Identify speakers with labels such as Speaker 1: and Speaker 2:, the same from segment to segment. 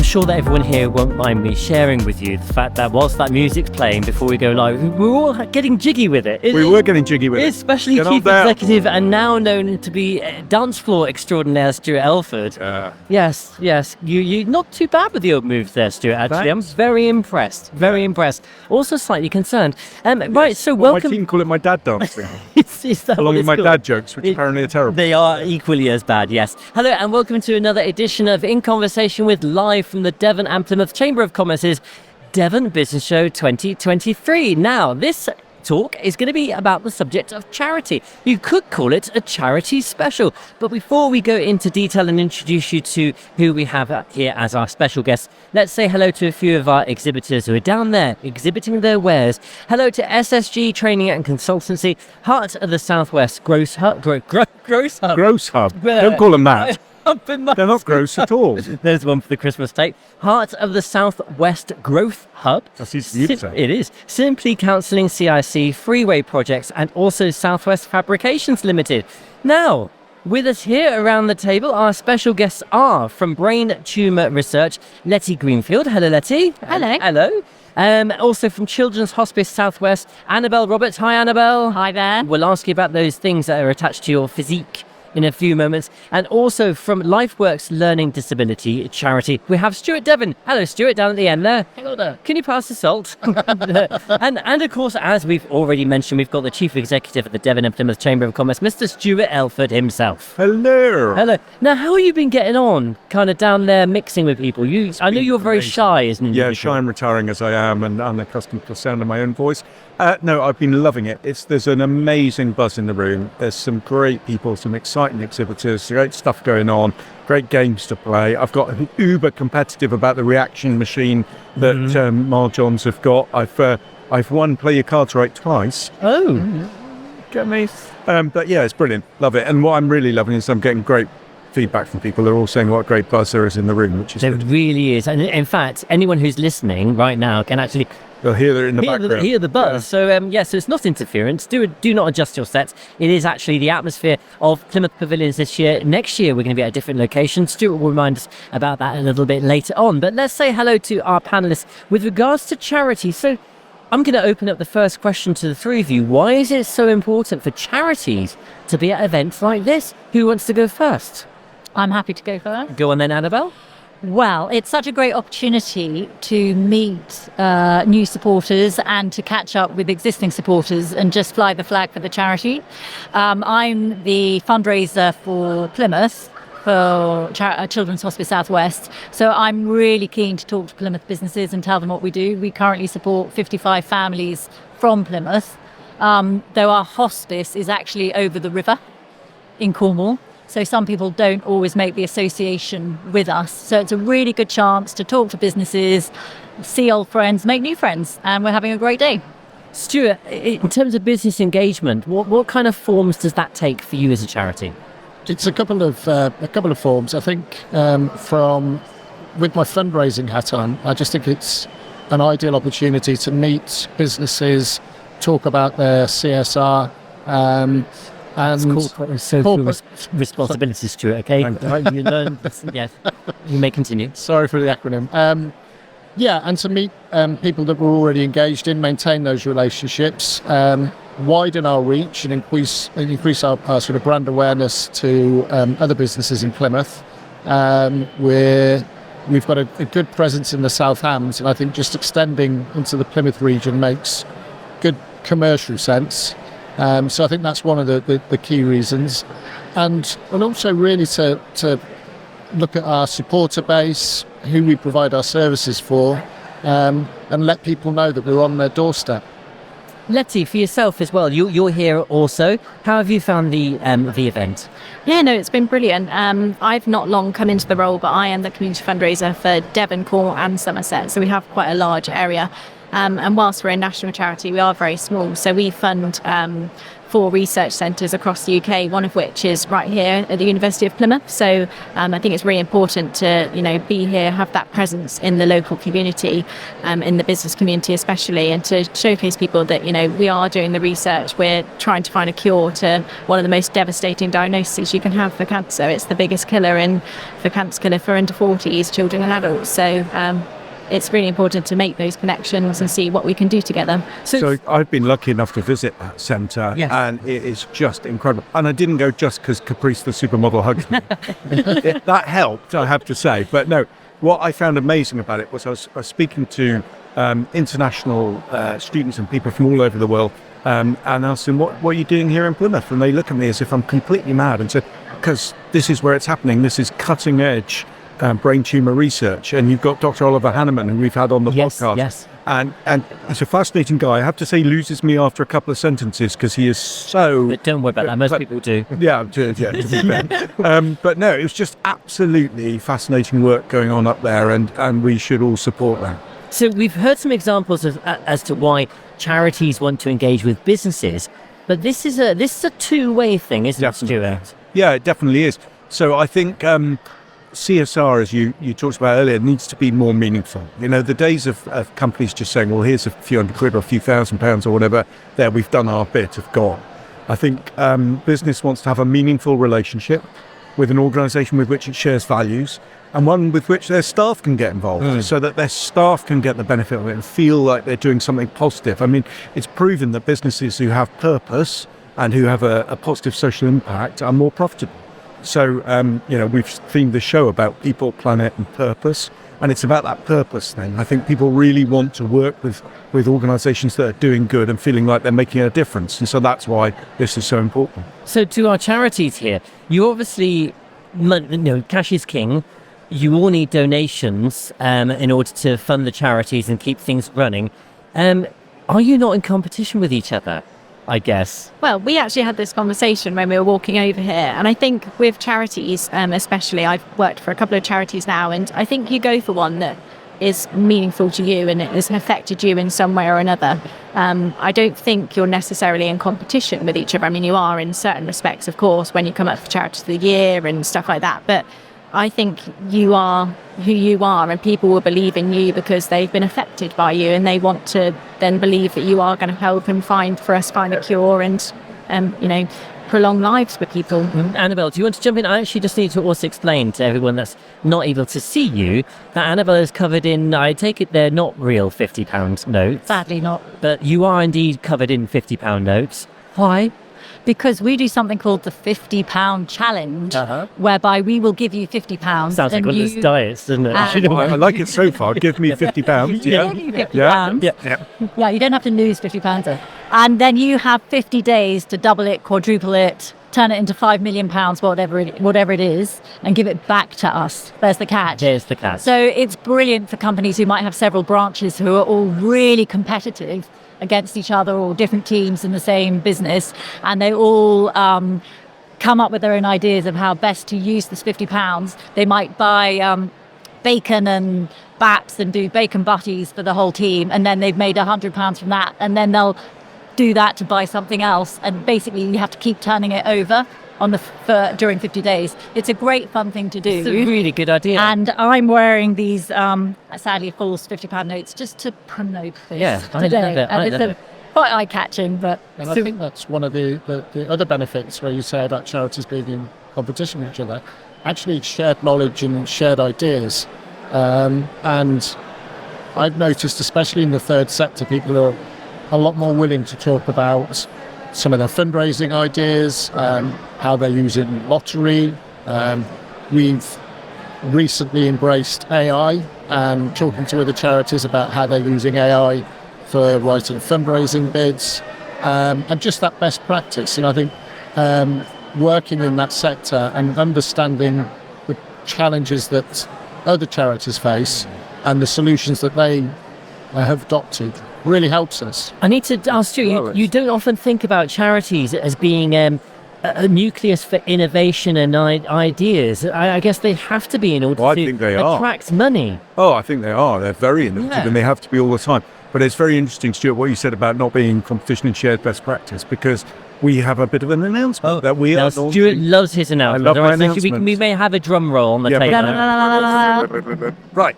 Speaker 1: sure that everyone here won't mind me sharing with you the fact that whilst that music's playing before we go live, we're all getting jiggy with it.
Speaker 2: We were getting jiggy with it.
Speaker 1: Especially Chief Executive and now known to be dance floor extraordinaire, Stuart Elford. Yes. You're not too bad with the old moves there, Stuart, actually.
Speaker 2: Thanks.
Speaker 1: I'm very impressed. Also slightly concerned. Right, so welcome.
Speaker 2: My team call it my dad dancing.
Speaker 1: Is that
Speaker 2: Along
Speaker 1: what
Speaker 2: with my
Speaker 1: it's
Speaker 2: dad
Speaker 1: called?
Speaker 2: jokes, which apparently are terrible.
Speaker 1: They are equally as bad, yes. Hello and welcome to another edition of In Conversation with, live from the Devon and Plymouth Chamber of Commerce's Devon Business Show 2023. Now, this talk is going to be about the subject of charity. You could call it a charity special. But before we go into detail and introduce you to who we have here as our special guests, let's say hello to a few of our exhibitors who are down there exhibiting their wares. Hello to SSG Training and Consultancy, Heart of the Southwest Gross Hub. Gross Hub.
Speaker 2: Gross Hub. Don't call them that. They're not gross at all.
Speaker 1: There's one for the Christmas tape. Heart of the Southwest Growth Hub.
Speaker 2: That's easy to say.
Speaker 1: It is. Simply Counselling CIC, Freeway Projects, and also Southwest Fabrications Limited. Now, with us here around the table, our special guests are from Brain Tumour Research, Letty Greenfield. Hello, Letty.
Speaker 3: Hello.
Speaker 1: Also from Children's Hospice Southwest, Annabel Roberts. Hi, Annabel.
Speaker 3: Hi there.
Speaker 1: We'll ask you about those things that are attached to your physique in a few moments. And also from Lifeworks Learning Disability Charity, we have Stuart Devlin. Hello, Stuart, down at the end there. Hello there. Can you pass the salt? and of course, as we've already mentioned, we've got the Chief Executive of the Devon and Plymouth Chamber of Commerce, Mr. Stuart Elford himself.
Speaker 2: Hello.
Speaker 1: Now, how have you been getting on, kind of down there mixing with people? I know you're very shy, isn't it?
Speaker 2: Yeah, shy and retiring as I am and unaccustomed to the sound of my own voice. No, I've been loving it. There's an amazing buzz in the room. There's some great people, some exciting exhibitors, great stuff going on, great games to play. I've got uber competitive about the reaction machine that Mahjons have got. I've won Play Your Cards Right twice.
Speaker 1: Oh.
Speaker 2: Get me? But yeah, it's brilliant. Love it. And what I'm really loving is I'm getting great feedback from people. They're all saying what a great buzz there is in the room, which is
Speaker 1: There
Speaker 2: good.
Speaker 1: really is. And in fact, anyone who's listening right now can actually
Speaker 2: They'll hear it in the background.
Speaker 1: hear the buzz.
Speaker 2: Yeah.
Speaker 1: So it's not interference. Do not adjust your sets. It is actually the atmosphere of Plymouth Pavilions this year. Next year, we're going to be at a different location. Stuart will remind us about that a little bit later on. But let's say hello to our panelists with regards to charity. So I'm going to open up the first question to the three of you. Why is it so important for charities to be at events like this? Who wants to go first?
Speaker 3: I'm happy to go first.
Speaker 1: Go on then, Annabel.
Speaker 3: Well, it's such a great opportunity to meet new supporters and to catch up with existing supporters and just fly the flag for the charity. I'm the fundraiser for Plymouth, for Children's Hospice Southwest. So I'm really keen to talk to Plymouth businesses and tell them what we do. We currently support 55 families from Plymouth, though our hospice is actually over the river in Cornwall. So some people don't always make the association with us. So it's a really good chance to talk to businesses, see old friends, make new friends, and we're having a great day.
Speaker 1: Stuart, in terms of business engagement, what kind of forms does that take for you as a charity?
Speaker 4: It's a couple of forms. I think with my fundraising hat on, I just think it's an ideal opportunity to meet businesses, talk about their CSR. And
Speaker 1: corporate social responsibilities, Stuart, okay? You learn, yes, you may continue.
Speaker 4: Sorry for the acronym. And to meet people that we're already engaged in, maintain those relationships, widen our reach and increase our sort of brand awareness to other businesses in Plymouth. We've got a good presence in the South Hams, and I think just extending into the Plymouth region makes good commercial sense. So I think that's one of the key reasons, and also really to look at our supporter base, who we provide our services for, and let people know that we're on their doorstep.
Speaker 1: Letty, for yourself as well, you're here also. How have you found the event?
Speaker 5: Yeah, no, it's been brilliant. I've not long come into the role, but I am the community fundraiser for Devon, Cornwall and Somerset, so we have quite a large area. And whilst we're a national charity, we are very small. So we fund 4 research centres across the UK, one of which is right here at the University of Plymouth. So I think it's really important to, be here, have that presence in the local community, in the business community especially, and to showcase people that, we are doing the research. We're trying to find a cure to one of the most devastating diagnoses you can have for cancer. It's the biggest killer for under 40s, children and adults. So it's really important to make those connections and see what we can do together.
Speaker 2: So I've been lucky enough to visit that centre, and it is just incredible. And I didn't go just because Caprice the supermodel hugged me. That helped, I have to say. But no, what I found amazing about it was I was speaking to international students and people from all over the world, and I asked them, what are you doing here in Plymouth? And they look at me as if I'm completely mad and said, because this is where it's happening. This is cutting edge brain tumour research, and you've got Dr. Oliver Hanneman, who we've had on the podcast. Yes. And he's a fascinating guy. I have to say, he loses me after a couple of sentences because he is so...
Speaker 1: But don't worry about that. Most people do.
Speaker 2: Yeah. But no, it was just absolutely fascinating work going on up there, and we should all support that.
Speaker 1: So we've heard some examples as to why charities want to engage with businesses, but this is a two-way thing, isn't it, Stuart?
Speaker 2: Yeah, it definitely is. So I think CSR, as you talked about earlier, needs to be more meaningful. The days of companies just saying, well, here's a few hundred quid or a few £1,000 or whatever, there, we've done our bit, have gone. I think business wants to have a meaningful relationship with an organisation with which it shares values, and one with which their staff can get involved, so that their staff can get the benefit of it and feel like they're doing something positive. I mean, it's proven that businesses who have purpose and who have a positive social impact are more profitable. So, we've themed the show about people, planet and purpose, and it's about that purpose thing. I think people really want to work with organisations that are doing good and feeling like they're making a difference, and so that's why this is so important.
Speaker 1: So to our charities here, you obviously, cash is king. You all need donations in order to fund the charities and keep things running. Are you not in competition with each other, I guess?
Speaker 5: Well, we actually had this conversation when we were walking over here, and I think with charities, especially, I've worked for a couple of charities now, and I think you go for one that is meaningful to you and it has affected you in some way or another. I don't think you're necessarily in competition with each other. I mean, you are in certain respects, of course, when you come up for Charity of the Year and stuff like that, but I think you are who you are, and people will believe in you because they've been affected by you, and they want to then believe that you are going to help and find a cure and prolong lives for people.
Speaker 1: Annabel, do you want to jump in? I actually just need to also explain to everyone that's not able to see you that Annabel is covered in, I take it they're not real £50 notes.
Speaker 3: Sadly not.
Speaker 1: But you are indeed covered in £50 notes. Why?
Speaker 3: Because we do something called the £50 challenge, whereby we will give you £50.
Speaker 1: Sounds like one of those diets, doesn't it?
Speaker 2: I like it so far. Give me £50.
Speaker 3: Yeah, you don't have to lose £50. And then you have 50 days to double it, quadruple it, turn it into £5 million, whatever it is, and give it back to us. There's the catch.
Speaker 1: There's the catch.
Speaker 3: So it's brilliant for companies who might have several branches who are all really competitive against each other, or different teams in the same business, and they all come up with their own ideas of how best to use this £50. They might buy bacon and baps and do bacon butties for the whole team, and then they've made £100 from that, and then they'll do that to buy something else, and basically you have to keep turning it over during 50 days. It's a great fun thing to do.
Speaker 1: It's a really good idea.
Speaker 3: And I'm wearing these sadly false £50 notes just to promote this.
Speaker 1: Yeah,
Speaker 3: today.
Speaker 1: I love it.
Speaker 3: Quite eye-catching, but...
Speaker 4: And I think that's one of the other benefits where you say about charities being in competition with each other. Actually, shared knowledge and shared ideas. And I've noticed, especially in the third sector, people are a lot more willing to talk about some of their fundraising ideas, how they're using lottery. We've recently embraced AI and talking to other charities about how they're using AI for writing fundraising bids, and just that best practice. And I think working in that sector and understanding the challenges that other charities face and the solutions that they have adopted really helps us.
Speaker 1: I need to ask you don't often think about charities as being a nucleus for innovation and ideas. I guess they have to be in order to attract money.
Speaker 2: Oh, I think they are. They're very innovative, and they have to be all the time. But it's very interesting, Stuart, what you said about not being in competition and shared best practice, because we have a bit of an announcement that we
Speaker 1: now
Speaker 2: are
Speaker 1: Stuart
Speaker 2: launching.
Speaker 1: loves his announcement.
Speaker 2: love my
Speaker 1: So we
Speaker 2: announcements.
Speaker 1: may have a drum roll on the
Speaker 2: Yeah,
Speaker 1: tape.
Speaker 2: but- Right.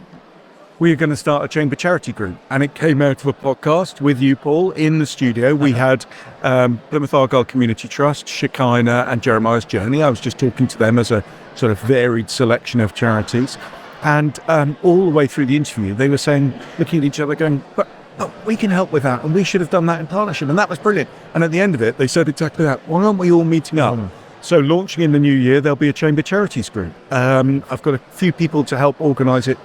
Speaker 2: We're going to start a chamber charity group, and it came out of a podcast with you, Paul, in the studio. We had Plymouth Argyle Community Trust, Shekinah, and Jeremiah's Journey. I was just talking to them as a sort of varied selection of charities, and all the way through the interview, they were saying, looking at each other, going, "But we can help with that, and we should have done that in partnership," and that was brilliant. And at the end of it, they said exactly that. Why aren't we all meeting up? So launching in the new year, there'll be a chamber charities group. I've got a few people to help organise it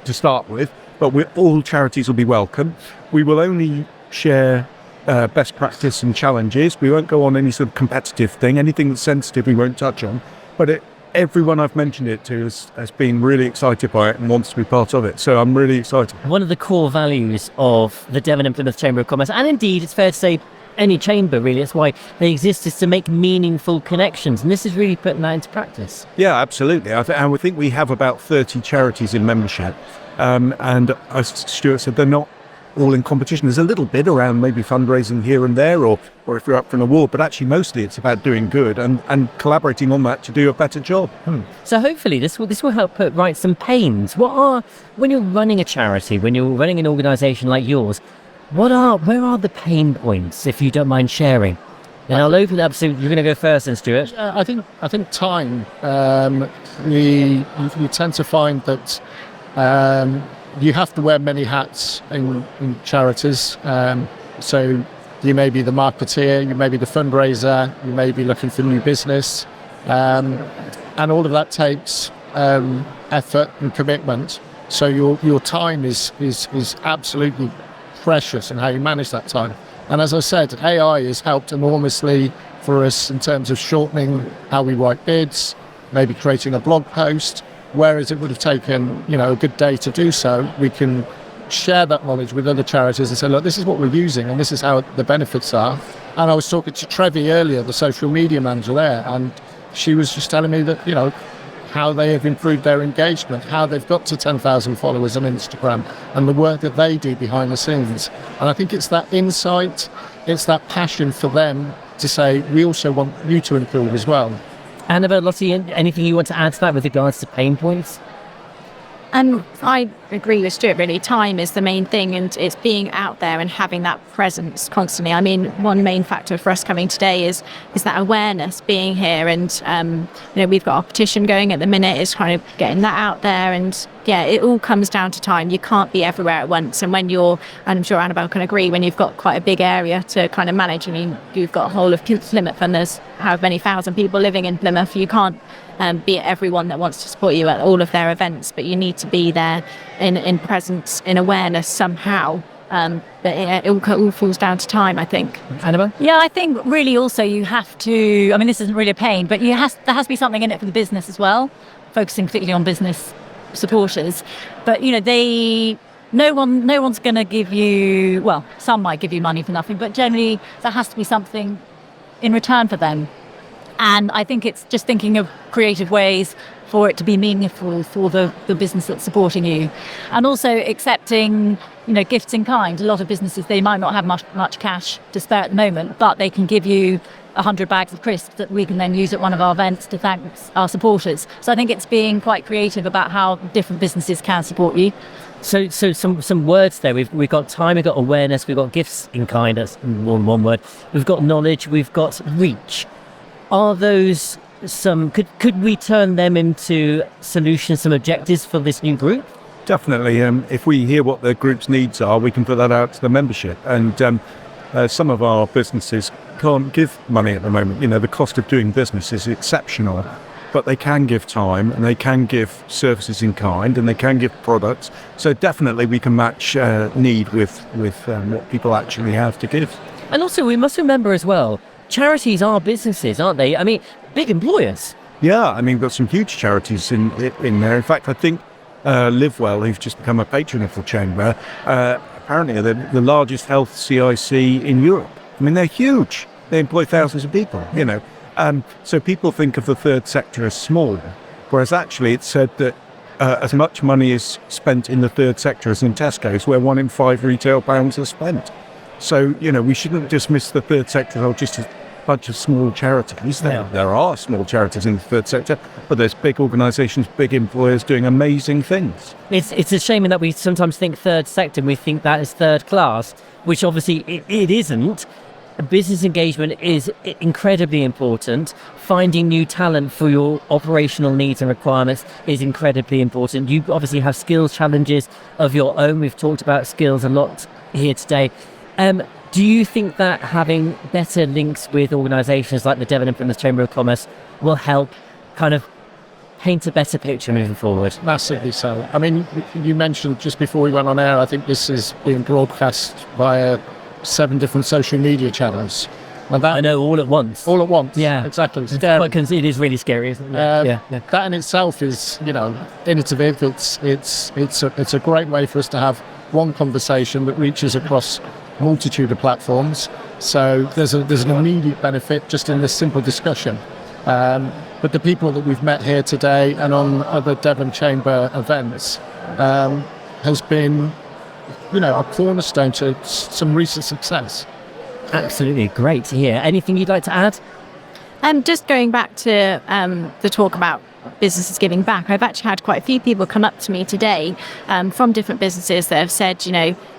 Speaker 2: to start with, but all charities will be welcome. We will only share best practice and challenges. We won't go on any sort of competitive thing. Anything that's sensitive we won't touch on, but everyone I've mentioned it to has been really excited by it and wants to be part of it, so I'm really excited.
Speaker 1: One of the core values of the Devon and Plymouth Chamber of Commerce, and indeed it's fair to say any chamber really, that's why they exist, is to make meaningful connections, and this is really putting that into practice.
Speaker 2: Yeah, absolutely. And we think we have about 30 charities in membership, and as Stuart said, they're not all in competition. There's a little bit around maybe fundraising here and there, or if you're up for an award, but actually mostly it's about doing good and collaborating on that to do a better job.
Speaker 1: So hopefully this will help put right some pains. When you're running a charity, when you're running an organisation like yours, where are the pain points, if you don't mind sharing? And I'll open it up, so you're going to go first then, Stuart.
Speaker 4: I think time. You tend to find that you have to wear many hats in charities. So you may be the marketeer, you may be the fundraiser, you may be looking for new business, and all of that takes effort and commitment. So your time is absolutely precious in how you manage that time. And as I said, AI has helped enormously for us in terms of shortening how we write bids, maybe creating a blog post. Whereas it would have taken, a good day to do so, we can share that knowledge with other charities and say, look, this is what we're using and this is how the benefits are. And I was talking to Trevi earlier, the social media manager there, and she was just telling me that, how they have improved their engagement, how they've got to 10,000 followers on Instagram, and the work that they do behind the scenes. And I think it's that insight, it's that passion for them to say, we also want you to improve as well.
Speaker 1: Annabel, Lottie, anything you want to add to that with regards to pain points?
Speaker 5: I agree with Stuart, really. Time is the main thing, and it's being out there and having that presence constantly. I mean, one main factor for us coming today is that awareness, being here, and we've got our petition going at the minute, is kind of getting that out there, and yeah, it all comes down to time. You can't be everywhere at once, and and I'm sure Annabel can agree, when you've got quite a big area to kind of manage, you've got a whole of Plymouth, and there's how many thousand people living in Plymouth, you can't be at everyone that wants to support you at all of their events, but you need to be there in presence, in awareness somehow. But it all falls down to time, I think.
Speaker 1: Annabel?
Speaker 3: Yeah, I think really also you have to, I mean, this isn't really a pain, but there has to be something in it for the business as well, focusing particularly on business supporters. But, no one's going to give you, well, some might give you money for nothing, but generally there has to be something in return for them. And I think it's just thinking of creative ways for it to be meaningful for the business that's supporting you. And also accepting, gifts in kind. A lot of businesses, they might not have much cash to spare at the moment, but they can give you 100 bags of crisps that we can then use at one of our events to thank our supporters. So I think it's being quite creative about how different businesses can support you.
Speaker 1: So some words there. We've got time, we've got awareness, we've got gifts in kind. That's one word. We've got knowledge, we've got reach. Are those could we turn them into solutions, some objectives for this new group?
Speaker 2: Definitely. If we hear what the group's needs are, we can put that out to the membership. And some of our businesses can't give money at the moment. The cost of doing business is exceptional, but they can give time, and they can give services in kind, and they can give products. So definitely we can match need with what people actually have to give.
Speaker 1: And also we must remember as well, charities are businesses, aren't they? I mean, big employers.
Speaker 2: Yeah, we've got some huge charities in there. In fact, I think Livewell, who've just become a patron of the Chamber, apparently are the largest health CIC in Europe. They're huge. They employ thousands of people, So people think of the third sector as small, whereas actually it's said that as much money is spent in the third sector as in Tesco's, where 1 in 5 retail pounds are spent. So, we shouldn't dismiss the third sector as just bunch of small charities. There are small charities in the third sector, but there's big organisations, big employers doing amazing things.
Speaker 1: It's a shame in that we sometimes think third sector and we think that is third class, which obviously it isn't. Business engagement is incredibly important. Finding new talent for your operational needs and requirements is incredibly important. You obviously have skills challenges of your own. We've talked about skills a lot here today. Do you think that having better links with organisations like the Devon and Plymouth Chamber of Commerce will help kind of paint a better picture moving forward?
Speaker 4: Massively so. I mean, you mentioned just before we went on air, I think this is being broadcast via 7 different social media channels. And that,
Speaker 1: I know, all at once.
Speaker 4: all at once.
Speaker 1: Yeah.
Speaker 4: Exactly.
Speaker 1: It is really scary, isn't it?
Speaker 4: That in itself is, innovative. It's a great way for us to have one conversation that reaches across a multitude of platforms. So there's an immediate benefit just in this simple discussion. But the people that we've met here today and on other Devon Chamber events has been, a cornerstone to some recent success.
Speaker 1: Absolutely. Great to hear. Anything you'd like to add?
Speaker 5: Just going back to the talk about businesses giving back, I've actually had quite a few people come up to me today from different businesses that have said,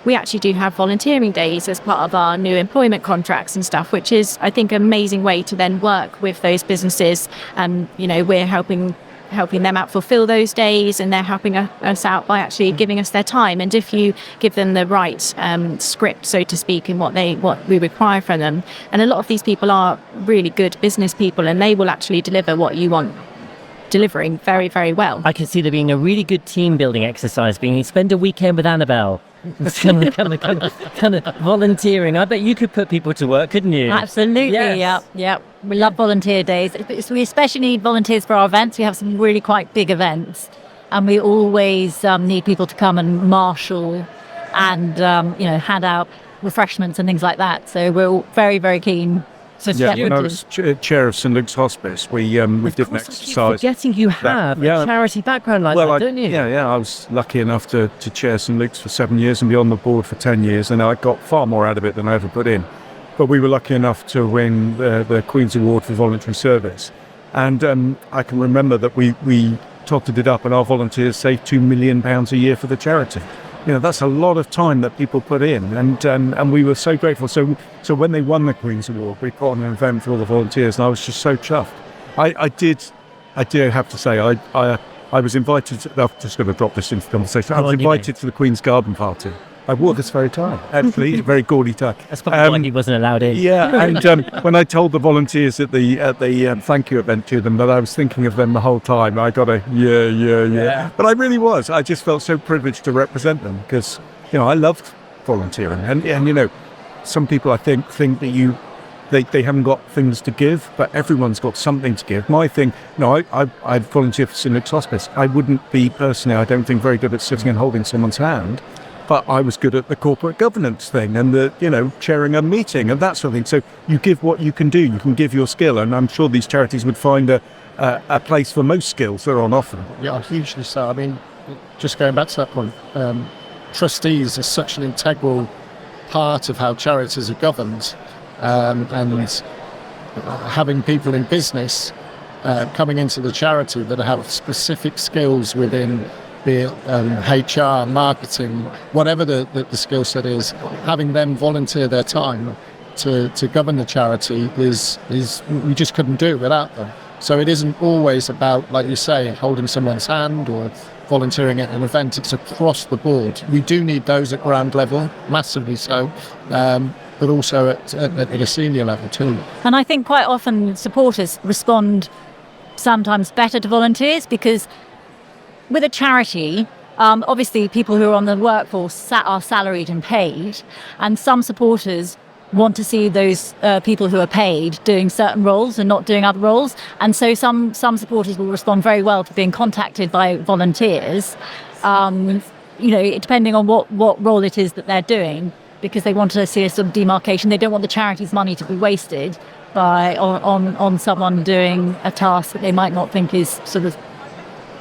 Speaker 5: we actually do have volunteering days as part of our new employment contracts and stuff, which is, I think, an amazing way to then work with those businesses. We're helping them out fulfill those days, and they're helping us out by actually giving us their time. And if you give them the right script, so to speak, in what we require from them, and a lot of these people are really good business people, and they will actually deliver what you want delivering very, very well.
Speaker 1: I can see there being a really good team building exercise being spend a weekend with Annabel. kind of volunteering. I bet you could put people to work, couldn't you?
Speaker 3: Absolutely.
Speaker 1: Yes.
Speaker 3: Yeah. We love volunteer days. We especially need volunteers for our events. We have some really quite big events, and we always need people to come and marshal and hand out refreshments and things like that. So we're all very, very keen.
Speaker 2: I was chair of St Luke's Hospice. We did an exercise.
Speaker 1: Forgetting you have a charity background like that, don't you?
Speaker 2: Yeah. I was lucky enough to chair St Luke's for 7 years and be on the board for 10 years, and I got far more out of it than I ever put in. But we were lucky enough to win the Queen's Award for Voluntary Service. And I can remember that we totted it up, and our volunteers saved £2 million a year for the charity. That's a lot of time that people put in, and we were so grateful. So when they won the Queen's Award, we put on an event for all the volunteers, and I was just so chuffed. I did have to say, I was invited to, I'm just going to drop this into the conversation. I was invited to the Queen's Garden Party. I wore this very tie, actually, a very gaudy tie.
Speaker 1: That's probably why he wasn't allowed in.
Speaker 2: Yeah, and when I told the volunteers at the thank you event to them that I was thinking of them the whole time, I got a yeah. But I really was. I just felt so privileged to represent them because, I loved volunteering. And some people I think that they haven't got things to give, but everyone's got something to give. My thing, I volunteer for St Luke's Hospice. I wouldn't be personally, I don't think, very good at sitting and holding someone's hand. But I was good at the corporate governance thing and the, chairing a meeting and that sort of thing. So you give what you can do. You can give your skill. And I'm sure these charities would find a place for most skills that are on offer.
Speaker 4: Yeah, hugely so. I mean, just going back to that point, trustees are such an integral part of how charities are governed. And having people in business coming into the charity that have specific skills within, be it HR, marketing, whatever the skill set is, having them volunteer their time to govern the charity is we just couldn't do it without them. So it isn't always about, like you say, holding someone's hand or volunteering at an event. It's across the board. We do need those at ground level, massively so, but also at a senior level too.
Speaker 3: And I think quite often supporters respond sometimes better to volunteers because with a charity, obviously people who are on the workforce are salaried and paid, and some supporters want to see those people who are paid doing certain roles and not doing other roles. And so some supporters will respond very well to being contacted by volunteers, depending on what role it is that they're doing, because they want to see a sort of demarcation. They don't want the charity's money to be wasted on someone doing a task that they might not think is sort of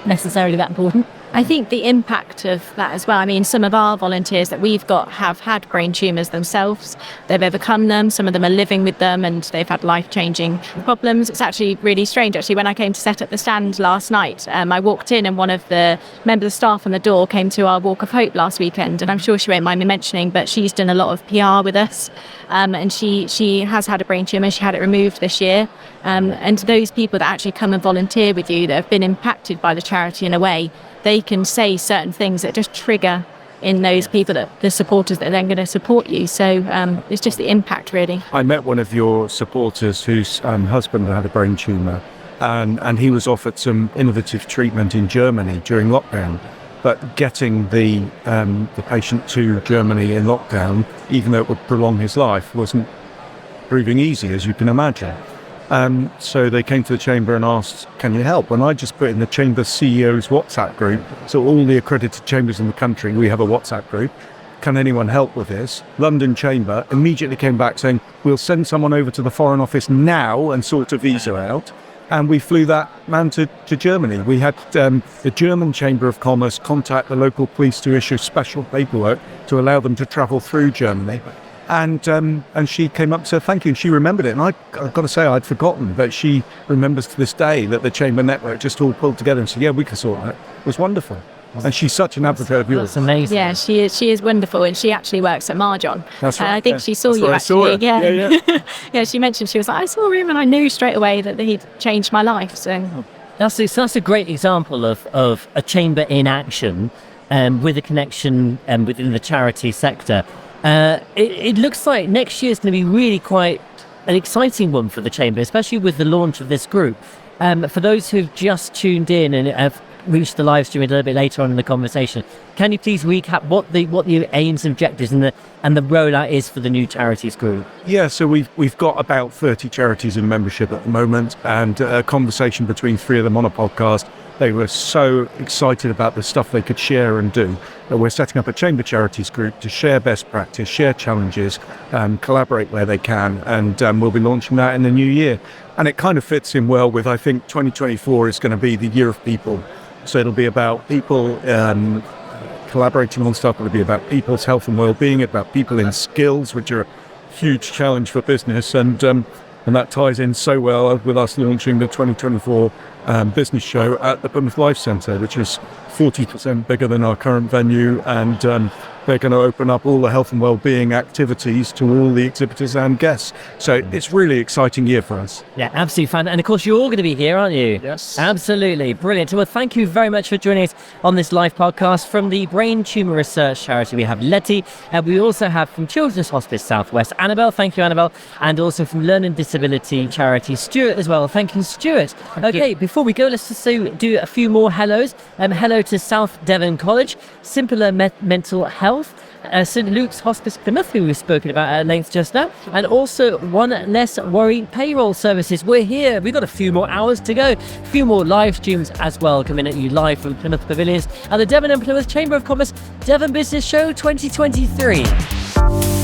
Speaker 3: necessarily that important.
Speaker 5: I think the impact of that as well. I mean, some of our volunteers that we've got have had brain tumours themselves. They've overcome them. Some of them are living with them and they've had life-changing problems. It's actually really strange. Actually, when I came to set up the stand last night, I walked in and one of the members of staff on the door came to our Walk of Hope last weekend. And I'm sure she won't mind me mentioning, but she's done a lot of PR with us. And she has had a brain tumour. She had it removed this year. And those people that actually come and volunteer with you that have been impacted by the charity in a way, they can say certain things that just trigger in those people, that the supporters that are then going to support you. So it's just the impact, really.
Speaker 2: I met one of your supporters whose husband had a brain tumour, and he was offered some innovative treatment in Germany during lockdown. But getting the patient to Germany in lockdown, even though it would prolong his life, wasn't proving easy, as you can imagine. So they came to the Chamber and asked, can you help? And I just put in the Chamber CEO's WhatsApp group. So all the accredited chambers in the country, we have a WhatsApp group. Can anyone help with this? London Chamber immediately came back saying, we'll send someone over to the Foreign Office now and sort a visa out. And we flew that man to Germany. We had the German Chamber of Commerce contact the local police to issue special paperwork to allow them to travel through Germany. And she came up and said thank you, and she remembered it. And I've got to say, I'd forgotten, but she remembers to this day that the Chamber network just all pulled together and said, yeah, we can sort that. It was wonderful. And she's such an advocate of yours.
Speaker 1: That's amazing.
Speaker 5: Yeah, she is wonderful, and she actually works at Marjon.
Speaker 2: That's right.
Speaker 5: I think she saw
Speaker 2: That's
Speaker 5: you
Speaker 2: where I saw
Speaker 5: actually.
Speaker 2: her.
Speaker 5: Yeah. Yeah, she mentioned, she was like, I saw him and I knew straight away that he'd changed my life. So
Speaker 1: That's a great example of a chamber in action, with a connection within the charity sector. It looks like next year is going to be really quite an exciting one for the Chamber, especially with the launch of this group. For those who've just tuned in and have reached the live stream a little bit later on in the conversation, can you please recap what the aims and objectives and the rollout is for the new charities group?
Speaker 2: Yeah, so we've got about 30 charities in membership at the moment, and a conversation between three of them on a podcast. They were so excited about the stuff they could share and do that we're setting up a Chamber Charities group to share best practice, share challenges, collaborate where they can, and we'll be launching that in the new year. And it kind of fits in well with, I think, 2024 is going to be the year of people. So it'll be about people collaborating on stuff. It'll be about people's health and well-being, about people in skills, which are a huge challenge for business, and that ties in so well with us launching the 2024 business show at the Plymouth Life Centre, which is 40% bigger than our current venue, and they're going to open up all the health and well-being activities to all the exhibitors and guests. So it's really exciting year for us.
Speaker 1: Yeah, absolutely fun. And of course, you're all going to be here, aren't you?
Speaker 4: Yes.
Speaker 1: Absolutely. Brilliant. Well, thank you very much for joining us on this live podcast. From the Brain Tumour Research charity, we have Letty, and we also have from Children's Hospice Southwest, Annabel. Thank you, Annabel. And also from Learning Disability charity, Stuart as well. Thank you, Stuart. Okay, before we go, let's just do a few more hellos. Hello to South Devon College, Simpler Mental Health, St Luke's Hospice Plymouth, who we've spoken about at length just now, and also One Less Worry Payroll Services. We're here. We've got a few more hours to go. A few more live streams as well coming at you live from Plymouth Pavilions at the Devon and Plymouth Chamber of Commerce Devon Business Show 2023.